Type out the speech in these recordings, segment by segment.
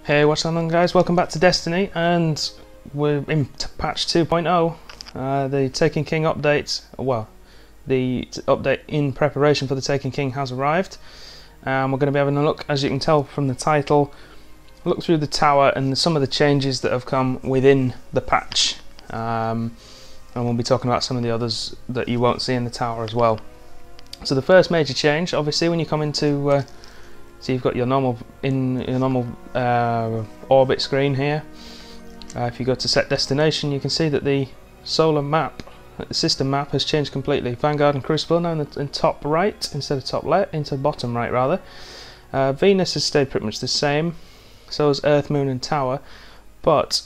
Hey, what's going on, guys? Welcome back to Destiny, and we're in patch 2.0. The Taken King update, well, the update in preparation for the Taken King has arrived. We're going to be having a look, as you can tell from the title, look through the tower and some of the changes that have come within the patch. And we'll be talking about some of the others that you won't see in the tower as well. So the first major change, obviously, when you come into so you've got your normal orbit screen here. If you go to set destination, you can see that the solar map, the system map, has changed completely. Vanguard and Crucible now in top right instead of top left, into bottom right rather. Venus has stayed pretty much the same. So has Earth, Moon, and Tower, but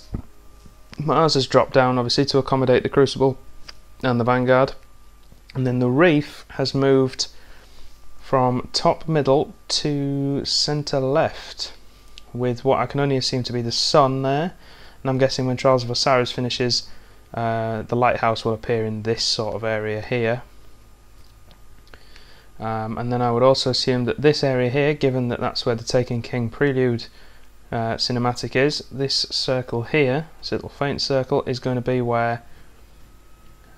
Mars has dropped down obviously to accommodate the Crucible and the Vanguard, and then the Reef has moved from top middle to centre left, with what I can only assume to be the sun there, and I'm guessing when Trials of Osiris finishes, the lighthouse will appear in this sort of area here. And then I would also assume that this area here, given that that's where the Taken King Prelude cinematic is, this circle here, this little faint circle, is going to be where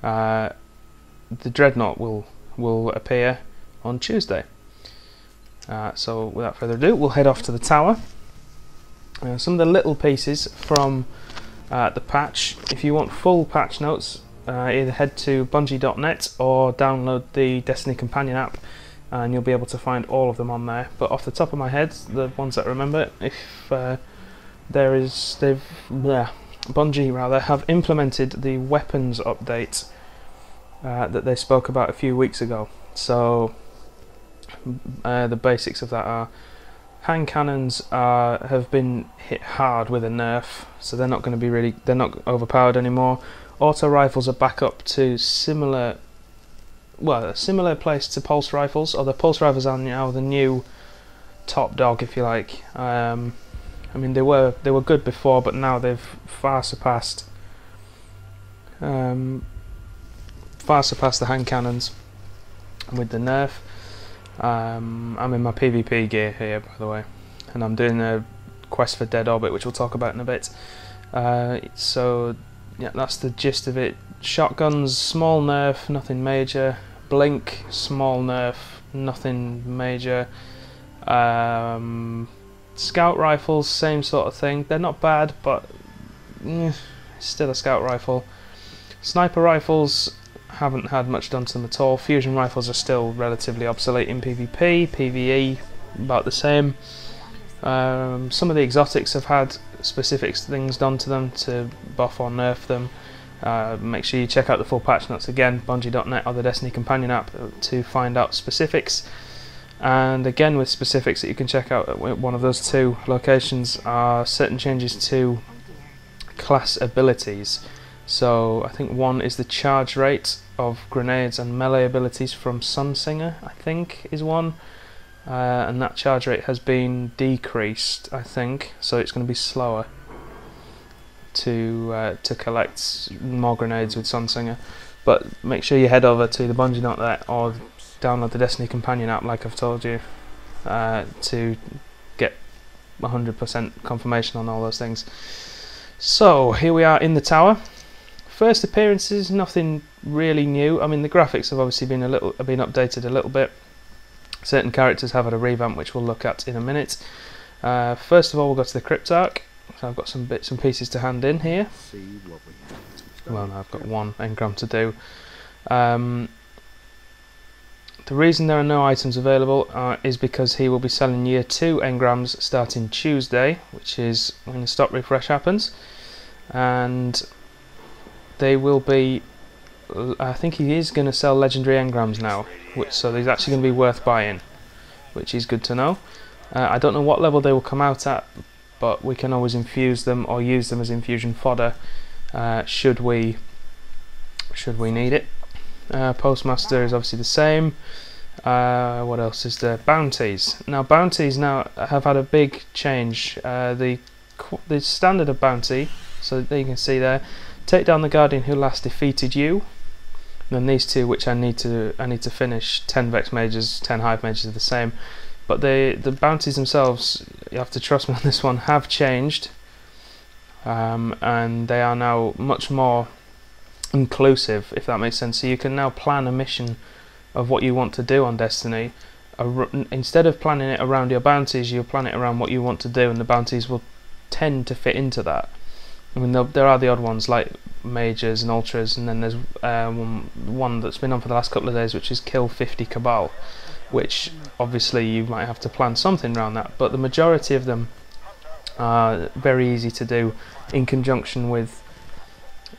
the Dreadnought will appear on Tuesday. So without further ado, we'll head off to the tower. Some of the little pieces from the patch. If you want full patch notes, either head to bungie.net or download the Destiny Companion app, and you'll be able to find all of them on there. But off the top of my head, the ones that I remember, if Bungie rather have implemented the weapons update that they spoke about a few weeks ago. So the basics of that are hand cannons have been hit hard with a nerf, so they're not going to be they're not overpowered anymore. Auto rifles are back up to a similar place to pulse rifles, or the pulse rifles are now the new top dog, if you like. I mean, they were good before, but now they've far surpassed the hand cannons with the nerf. I'm in my PvP gear here, by the way, and I'm doing a quest for Dead Orbit, which we'll talk about in a bit. So yeah, that's the gist of it. Shotguns, small nerf, nothing major. Blink, small nerf, nothing major. Scout rifles, same sort of thing. They're not bad, but still a scout rifle. Sniper rifles haven't had much done to them at all. Fusion rifles are still relatively obsolete in PvP. PvE, about the same. Some of the exotics have had specific things done to them to buff or nerf them. Make sure you check out the full patch notes again, bungie.net or the Destiny Companion app, to find out specifics. And again, with specifics that you can check out at one of those two locations are certain changes to class abilities. So I think one is the charge rate of grenades and melee abilities from Sunsinger, I think is one, and that charge rate has been decreased, I think, so it's going to be slower to collect more grenades with Sunsinger. But make sure you head over to the bungie.net or download the Destiny Companion app, like I've told you, to get 100% confirmation on all those things. So here we are in the tower. First appearances, nothing really new. I mean, the graphics have obviously been updated a little bit. Certain characters have had a revamp, which we'll look at in a minute. First of all, we'll go to the Cryptarch. So I've got some bits and pieces to hand in here. Well, no, I've got one engram to do. The reason there are no items available is because he will be selling year 2 engrams starting Tuesday, which is when the stock refresh happens, and they will be, I think he is going to sell legendary engrams now, so he's actually going to be worth buying, which is good to know. I don't know what level they will come out at, but we can always infuse them or use them as infusion fodder should we need it. Postmaster is obviously the same. What else is there? Bounties. Now bounties have had a big change. The standard of bounty, so there you can see there, take down the Guardian who last defeated you. And then these two, which I need to finish, 10 Vex Mages, 10 Hive Mages are the same. But the bounties themselves, you have to trust me on this one, have changed, and they are now much more inclusive, if that makes sense. So you can now plan a mission of what you want to do on Destiny. Instead of planning it around your bounties, you'll plan it around what you want to do, and the bounties will tend to fit into that. I mean, there are the odd ones like majors and ultras, and then there's one that's been on for the last couple of days, which is kill 50 Cabal, which obviously you might have to plan something around that, but the majority of them are very easy to do in conjunction with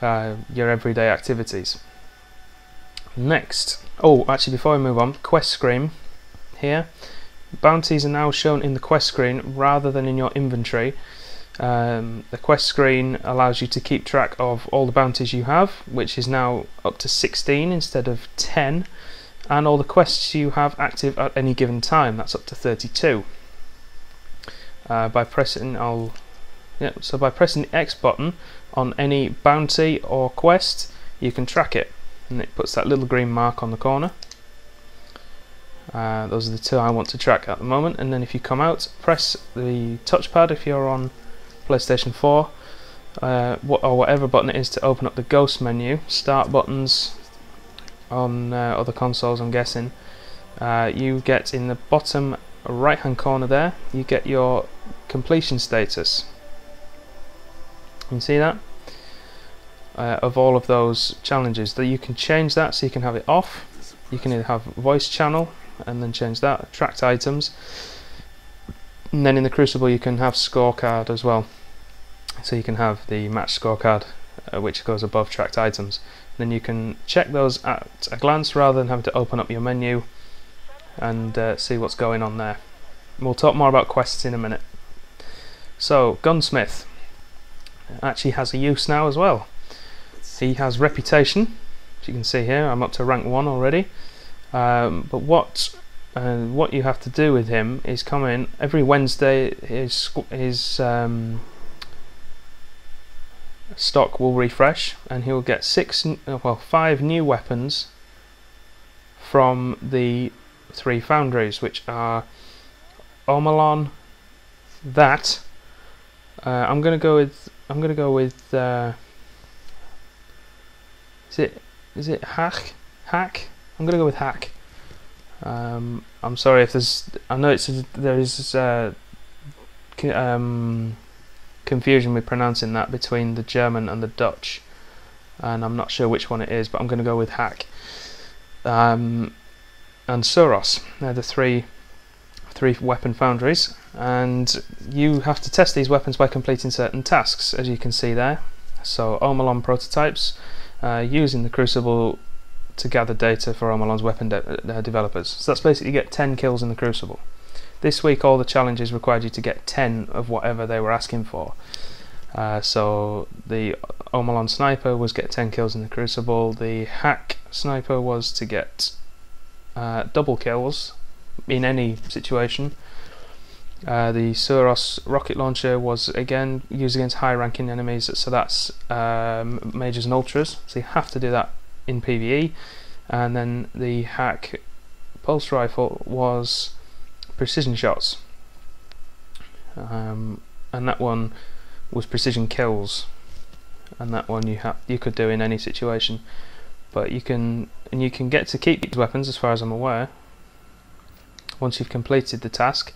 your everyday activities. Next, oh, actually before we move on, quest screen here. Bounties are now shown in the quest screen rather than in your inventory. The quest screen allows you to keep track of all the bounties you have, which is now up to 16 instead of 10, and all the quests you have active at any given time, that's up to 32. By pressing by pressing the X button on any bounty or quest, you can track it, and it puts that little green mark on the corner. Those are the two I want to track at the moment. And then if you come out, press the touchpad if you're on PlayStation 4, or whatever button it is to open up the ghost menu. Start buttons on other consoles, I'm guessing. You get in the bottom right hand corner there, you get your completion status. You can see that of all of those challenges. That you can change that, so you can have it off. You can either have voice channel and then change that, tracked items, and then in the Crucible you can have scorecard as well, so you can have the match scorecard which goes above tracked items. Then you can check those at a glance rather than having to open up your menu and see what's going on there. And we'll talk more about quests in a minute. So Gunsmith actually has a use now as well. He has reputation, as you can see here. I'm up to rank 1 already. But what you have to do with him is come in every Wednesday. His stock will refresh, and he will get 5 new weapons from the 3 foundries, which are Omalon. I'm gonna go with is it Hack? I'm gonna go with Hack. I'm sorry if I know there is confusion with pronouncing that between the German and the Dutch, and I'm not sure which one it is, but I'm going to go with Hack. And Suros, they're the three weapon foundries, and you have to test these weapons by completing certain tasks, as you can see there. So Omalon prototypes, using the Crucible to gather data for Omalon's weapon developers. So that's basically get 10 kills in the Crucible. This week all the challenges required you to get 10 of whatever they were asking for. So the Omalon sniper was get 10 kills in the Crucible, the Hack sniper was to get double kills in any situation. The Suros rocket launcher was again used against high ranking enemies, so that's majors and ultras, so you have to do that in PvE. And then the Hack pulse rifle was precision shots, and that one was precision kills, and that one you could do in any situation. But you can get to keep these weapons, as far as I'm aware, once you've completed the task.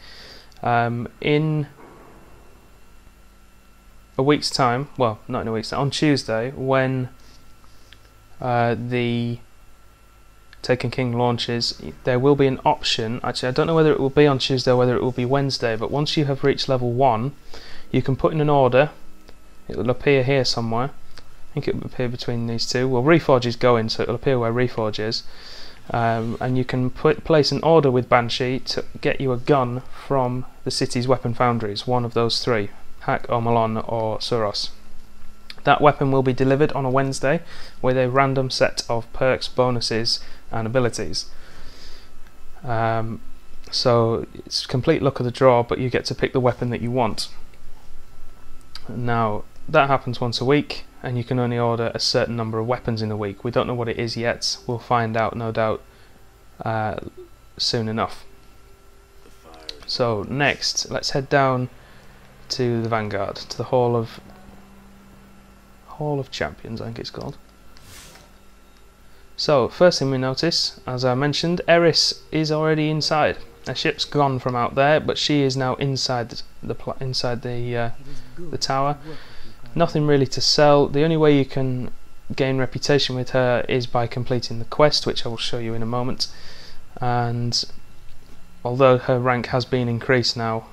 In a week's time, well, not in a week's time, on Tuesday, when the Taken King launches, there will be an option. Actually, I don't know whether it will be on Tuesday or whether it will be Wednesday, but once you have reached level 1, you can put in an order. It will appear here somewhere. I think it will appear between these two. Well, Reforge is going, so it will appear where Reforge is. And you can place an order with Banshee to get you a gun from the city's weapon foundries, one of those 3, Hack, Omalon or Suros. That weapon will be delivered on a Wednesday with a random set of perks, bonuses and abilities. So it's complete luck of the draw, but you get to pick the weapon that you want. Now that happens once a week, and you can only order a certain number of weapons in a week. We don't know what it is yet. We'll find out, no doubt, soon enough. So next, let's head down to the Vanguard, to the Hall of Champions, I think it's called. So first thing we notice, as I mentioned, Eris is already inside. Her ship's gone from out there, but she is now inside the tower. Nothing really to sell. The only way you can gain reputation with her is by completing the quest, which I will show you in a moment. And although her rank has been increased now,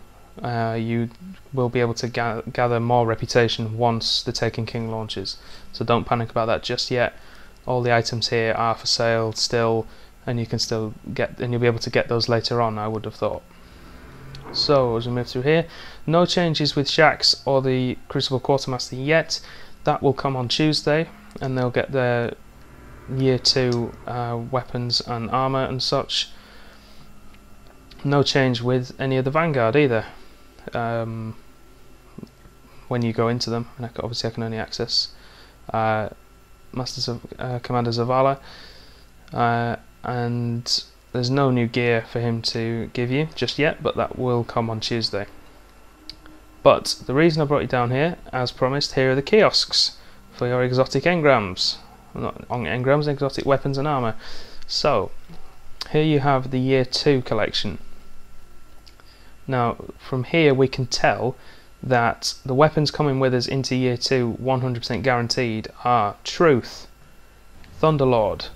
you will be able to gather more reputation once the Taken King launches. So don't panic about that just yet. All the items here are for sale still, and you can still get, and you'll be able to get those later on, I would have thought. So as we move through here, no changes with Shaxx or the Crucible Quartermaster yet. That will come on Tuesday, and they'll get their Year 2 weapons and armour and such. No change with any of the Vanguard either. When you go into them, and obviously I can only access Masters of Commanders of Valor, and there's no new gear for him to give you just yet, but that will come on Tuesday. But the reason I brought you down here, as promised, here are the kiosks for your exotic engrams. Not engrams, exotic weapons and armour. So, here you have the Year 2 collection. Now, from here we can tell that the weapons coming with us into Year 2, 100% guaranteed, are Truth, Thunderlord,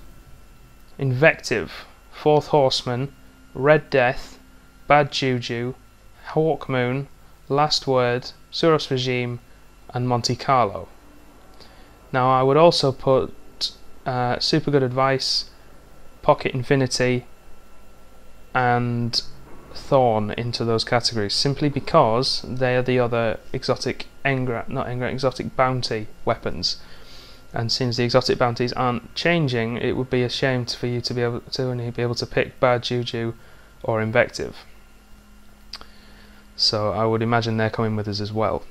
Invective, Fourth Horseman, Red Death, Bad Juju, Hawkmoon, Last Word, Suros Regime, and Monte Carlo. Now I would also put Super Good Advice, Pocket Infinity, and Thorn into those categories, simply because they are the other exotic exotic bounty weapons. And since the exotic bounties aren't changing, it would be a shame for you to be able to only be able to pick Bad Juju or Invective. So I would imagine they're coming with us as well.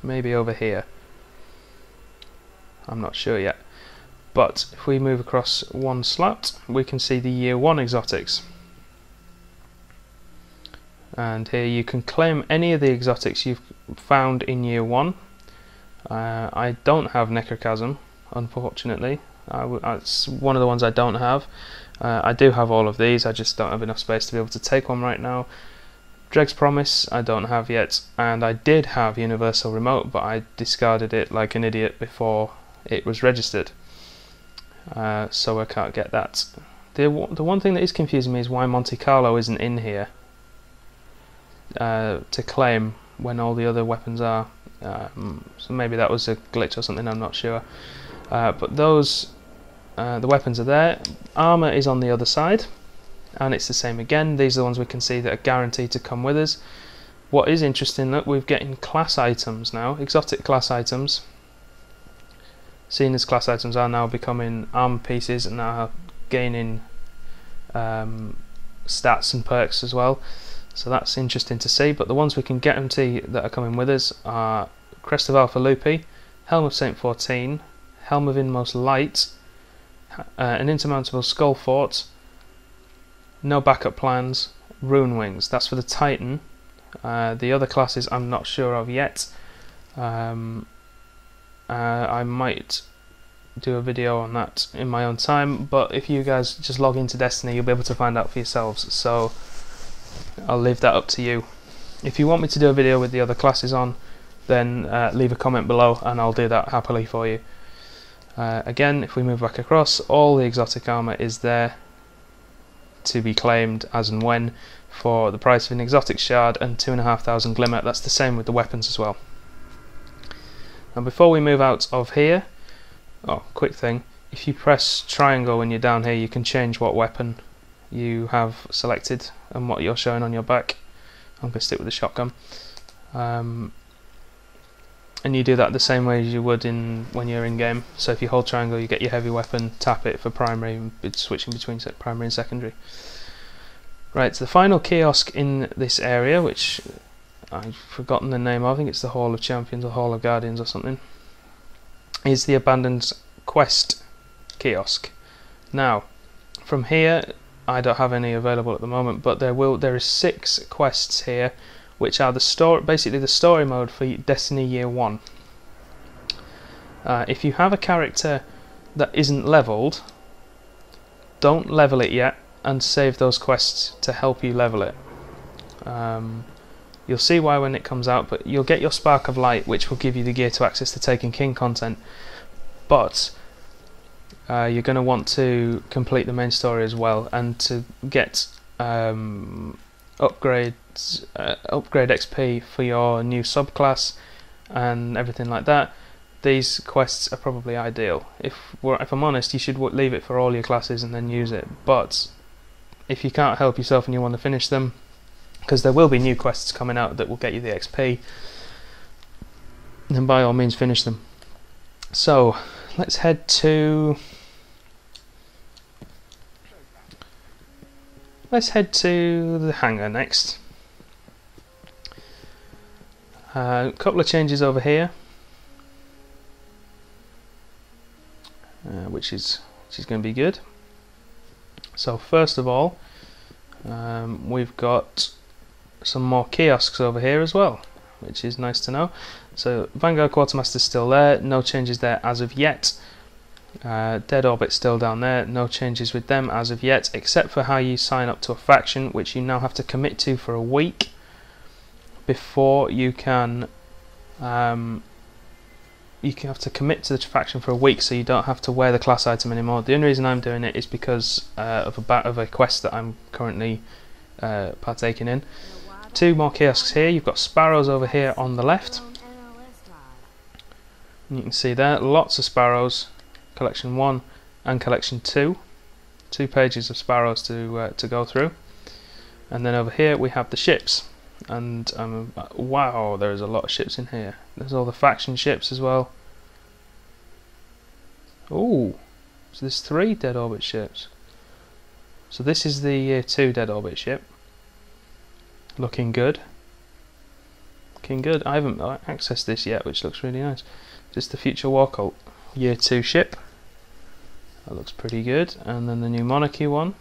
Maybe over here. I'm not sure yet. But if we move across one slot, we can see the Year 1 exotics. And here you can claim any of the exotics you've found in Year 1. I don't have Necrochasm, unfortunately. It's one of the ones I don't have. I do have all of these, I just don't have enough space to be able to take one right now. Dreg's Promise I don't have yet, and I did have Universal Remote, but I discarded it like an idiot before it was registered. So I can't get that. The one thing that is confusing me is why Monte Carlo isn't in here to claim when all the other weapons are. So maybe that was a glitch or something, I'm not sure. But those, the weapons are there. Armour is on the other side, and it's the same again. These are the ones we can see that are guaranteed to come with us. What is interesting, that we're getting class items now, exotic class items. Seeing as class items are now becoming armor pieces and are gaining stats and perks as well. So that's interesting to see, but the ones we can guarantee that are coming with us are Crest of Alpha Lupi, Helm of Saint 14, Helm of Inmost Light, an intermountable Skull Fort, no backup plans, Rune Wings. That's for the Titan. The other classes I'm not sure of yet. I might do a video on that in my own time, but if you guys just log into Destiny, you'll be able to find out for yourselves. So I'll leave that up to you. If you want me to do a video with the other classes on, then leave a comment below and I'll do that happily for you. Again, if we move back across, all the exotic armour is there to be claimed as and when for the price of an exotic shard and 2,500 glimmer. That's the same with the weapons as well. And before we move out of here, quick thing, if you press triangle when you're down here, you can change what weapon you have selected and what you're showing on your back. I'm going to stick with the shotgun. And you do that the same way as you would when you're in game. So if you hold triangle, you get your heavy weapon, tap it for primary, and switching between primary and secondary. Right, so the final kiosk in this area, which I've forgotten the name of, I think it's the Hall of Champions or Hall of Guardians or something, is the Abandoned Quest kiosk. Now, from here, I don't have any available at the moment, but there is 6 quests here, which are basically the story mode for Destiny Year 1. If you have a character that isn't leveled, don't level it yet and save those quests to help you level it. You'll see why when it comes out, but you'll get your Spark of Light, which will give you the gear to access the Taken King content, but you're going to want to complete the main story as well, and to get upgrade XP for your new subclass and everything like that. These quests are probably ideal. If I'm honest, you should leave it for all your classes and then use it, but if you can't help yourself and you want to finish them, because there will be new quests coming out that will get you the XP, then by all means finish them. So let's head to the hangar next. A couple of changes over here, which is going to be good. So first of all, we've got some more kiosks over here as well, which is nice to know. So Vanguard Quartermaster's still there, no changes there as of yet. Dead Orbit's still down there, no changes with them as of yet, except for how you sign up to a faction, which you now have to commit to for a week before you can. You have to commit to the faction for a week, so you don't have to wear the class item anymore. The only reason I'm doing it is because of a quest that I'm currently partaking in. 2 more kiosks here. You've got sparrows over here on the left. You can see there lots of sparrows. Collection 1 and collection 2. 2 pages of sparrows to go through. And then over here we have the ships. And wow, there is a lot of ships in here. There's all the faction ships as well. Oh, so there's 3 Dead Orbit ships. So this is the Year 2 Dead Orbit ship. Looking good. Looking good. I haven't accessed this yet, which looks really nice. Just the Future War Cult Year 2 ship. That looks pretty good. And then the New Monarchy one.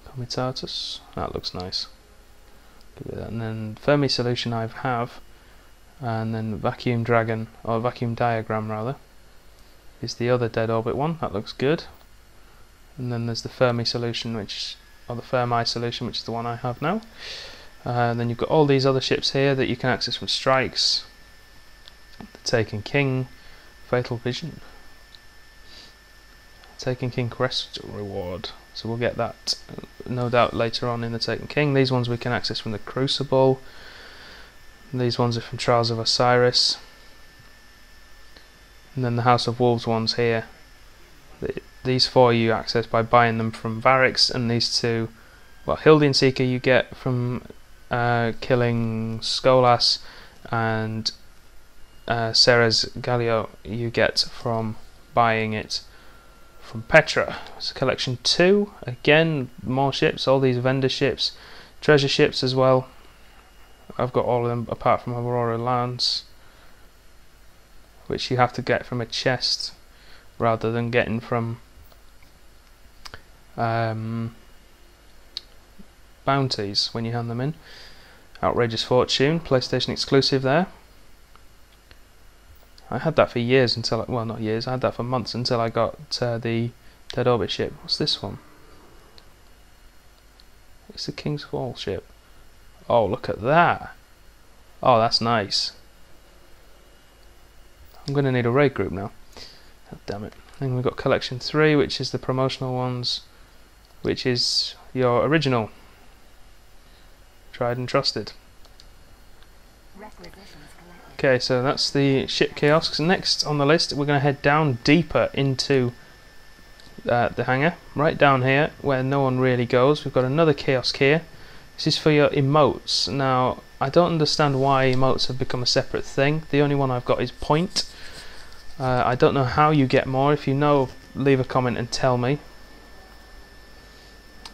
Comitatus. That looks nice. And then Fermi Solution I have. And then Vacuum Dragon, or Vacuum Diagram rather, is the other Dead Orbit one. That looks good. And then there's the Fermi Solution, or the Fermi Solution, which is the one I have now. And then you've got all these other ships here that you can access from strikes. The Taken King, Fatal Vision, Taken King Crest Reward. So we'll get that no doubt later on in the Taken King. These ones we can access from the Crucible. These ones are from Trials of Osiris. And then the House of Wolves ones here. These 4 you access by buying them from Varix, and these 2, well, Hildian Seeker you get from killing Skolas, and Ceres Gallio you get from buying it from Petra. So collection 2, again more ships, all these vendor ships, treasure ships as well. I've got all of them apart from Aurora Lance, which you have to get from a chest rather than getting from bounties when you hand them in. Outrageous Fortune, PlayStation exclusive there. I had that for years until, well, not years, I had that for months until I got the Dead Orbit ship. What's this one? It's the King's Fall ship. Oh, look at that. Oh, that's nice. I'm going to need a raid group now. God damn it. Then we've got collection 3, which is the promotional ones, which is your original. Tried and trusted. Okay, so that's the ship kiosks. Next on the list, we're going to head down deeper into the hangar, right down here where no one really goes. We've got another kiosk here. This is for your emotes. Now, I don't understand why emotes have become a separate thing. The only one I've got is point. I don't know how you get more. If you know, leave a comment and tell me,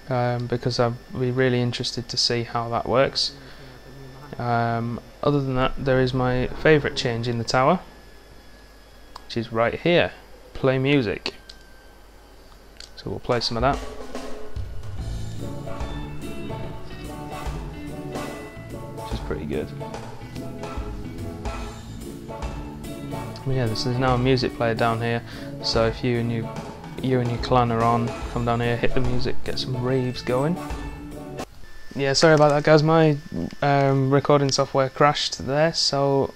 because I'd be really interested to see how that works. Other than that, there is my favourite change in the tower, which is right here. Play music. So we'll play some of that. pretty good. Yeah, this is now a music player down here, so if you and your clan are on, come down here, hit the music, get some raves going. Yeah, sorry about that, guys. My recording software crashed there, so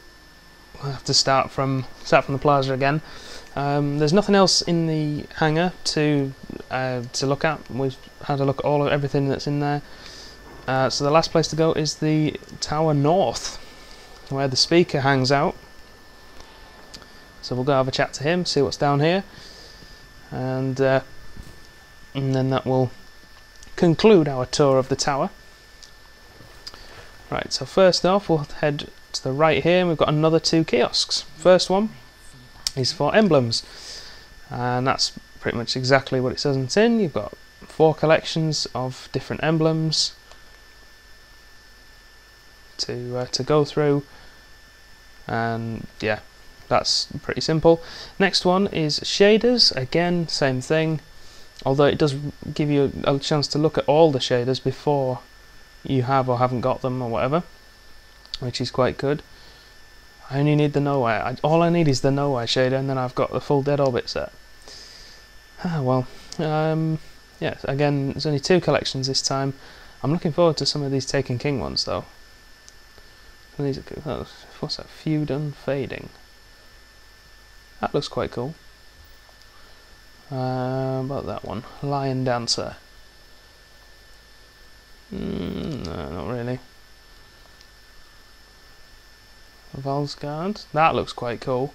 we'll have to start from the plaza again. There's nothing else in the hangar to look at. We've had a look at everything that's in there. So the last place to go is the Tower North, where the speaker hangs out. So we'll go have a chat to him, see what's down here, and then that will conclude our tour of the tower. Right, so first off we'll head to the right here, and we've got another 2 kiosks. First one is for emblems, and that's pretty much exactly what it says on the tin. You've got 4 collections of different emblems to go through, and yeah, that's pretty simple. Next one is shaders. Again, same thing, although it does give you a chance to look at all the shaders before you have or haven't got them or whatever, which is quite good. I only need the nowhere. All I need is the nowhere shader, and then I've got the full Dead Orbit set. Well, yeah, again, there's only 2 collections this time. I'm looking forward to some of these Taken King ones though. What's that? Feud Unfading. That looks quite cool. About that one, Lion Dancer. No, not really. Valsgard. That looks quite cool.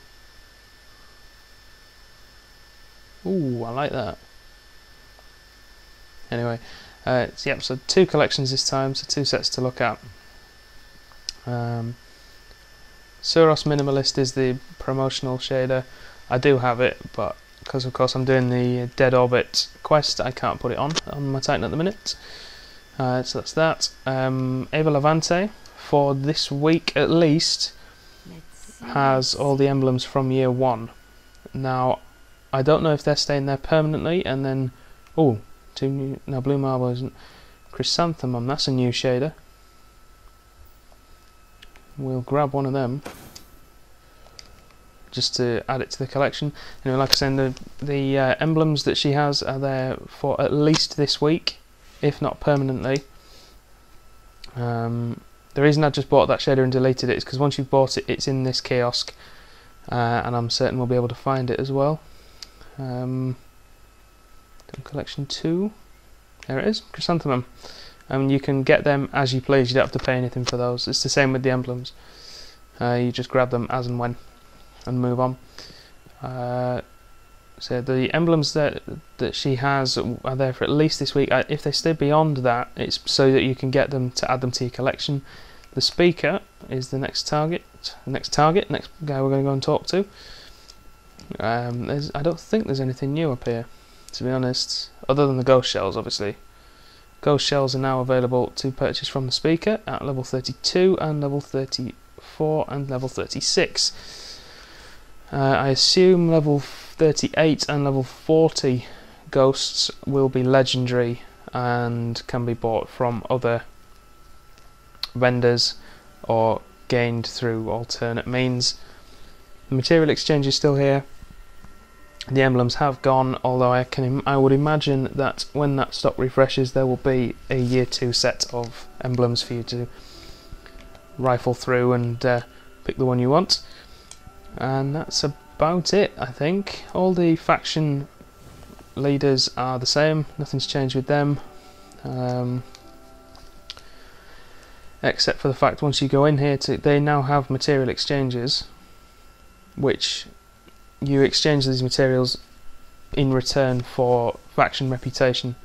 Ooh, I like that. Anyway, yep, so 2 collections this time, so 2 sets to look at. Suros Minimalist is the promotional shader. I do have it, but because of course I'm doing the Dead Orbit quest, I can't put it on my Titan at the minute. So that's that. Eva Levante, for this week at least, has all the emblems from year 1. Now, I don't know if they're staying there permanently, and then, oh, 2 new, no, Blue Marble isn't. Chrysanthemum, that's a new shader. We'll grab one of them just to add it to the collection. Anyway, like I said, the emblems that she has are there for at least this week, if not permanently. The reason I just bought that shader and deleted it is because once you've bought it, it's in this kiosk, and I'm certain we'll be able to find it as well. Collection 2, there it is, Chrysanthemum. You can get them as you please, you don't have to pay anything for those. It's the same with the emblems. You just grab them as and when and move on. So the emblems that she has are there for at least this week. If they stay beyond that, it's so that you can get them to add them to your collection. The speaker is the next target, next guy we're going to go and talk to. I don't think there's anything new up here, to be honest, other than the ghost shells, obviously. Ghost shells are now available to purchase from the speaker at level 32 and level 34 and level 36. I assume level 38 and level 40 ghosts will be legendary and can be bought from other vendors or gained through alternate means. The material exchange is still here. The emblems have gone, although I would imagine that when that stock refreshes there will be a year 2 set of emblems for you to rifle through and pick the one you want. And that's about it, I think. All the faction leaders are the same, nothing's changed with them. Except for the fact once you go in here, they now have material exchanges, which you exchange these materials in return for faction reputation,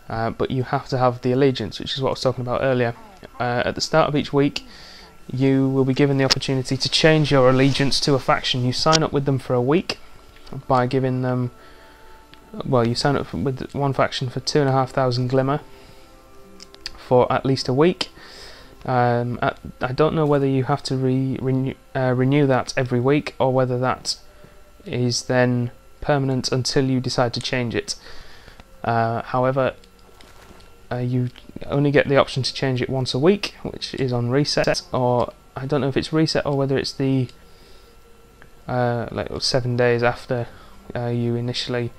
but you have to have the allegiance, which is what I was talking about earlier. At the start of each week you will be given the opportunity to change your allegiance to a faction. You sign up with them for a week by giving them, well, you sign up with one faction for 2,500 glimmer for at least a week. I don't know whether you have to renew that every week, or whether that is then permanent until you decide to change it. However, you only get the option to change it once a week, which is on reset, or I don't know if it's reset or whether it's the like 7 days after you initially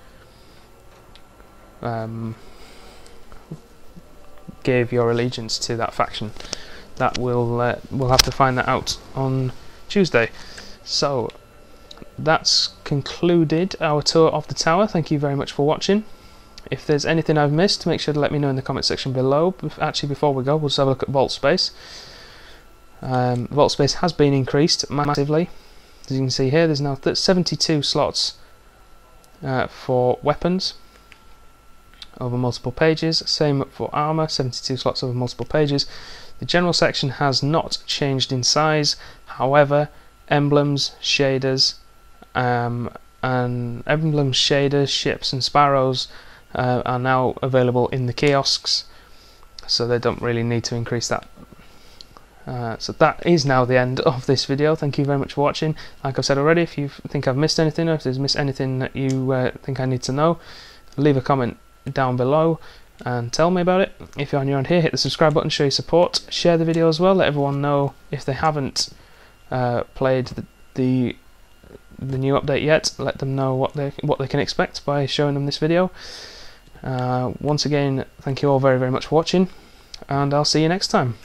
gave your allegiance to that faction. That we'll have to find that out on Tuesday. So that's concluded our tour of the tower. Thank you very much for watching. If there's anything I've missed, make sure to let me know in the comment section below. Actually, before we go, we'll just have a look at vault space. Vault space has been increased massively. As you can see here, there's now 72 slots for weapons over multiple pages. Same for armor, 72 slots over multiple pages. The general section has not changed in size. However, emblems, shaders, and emblems, shaders, ships, and sparrows are now available in the kiosks, so they don't really need to increase that. So that is now the end of this video. Thank you very much for watching. Like I've said already, if you think I've missed anything, or if there's missed anything that you think I need to know, leave a comment down below and tell me about it. If you're new around here, hit the subscribe button, show your support, share the video as well, let everyone know if they haven't played the new update yet. Let them know what they can expect by showing them this video. Once again, thank you all very much for watching, and I'll see you next time.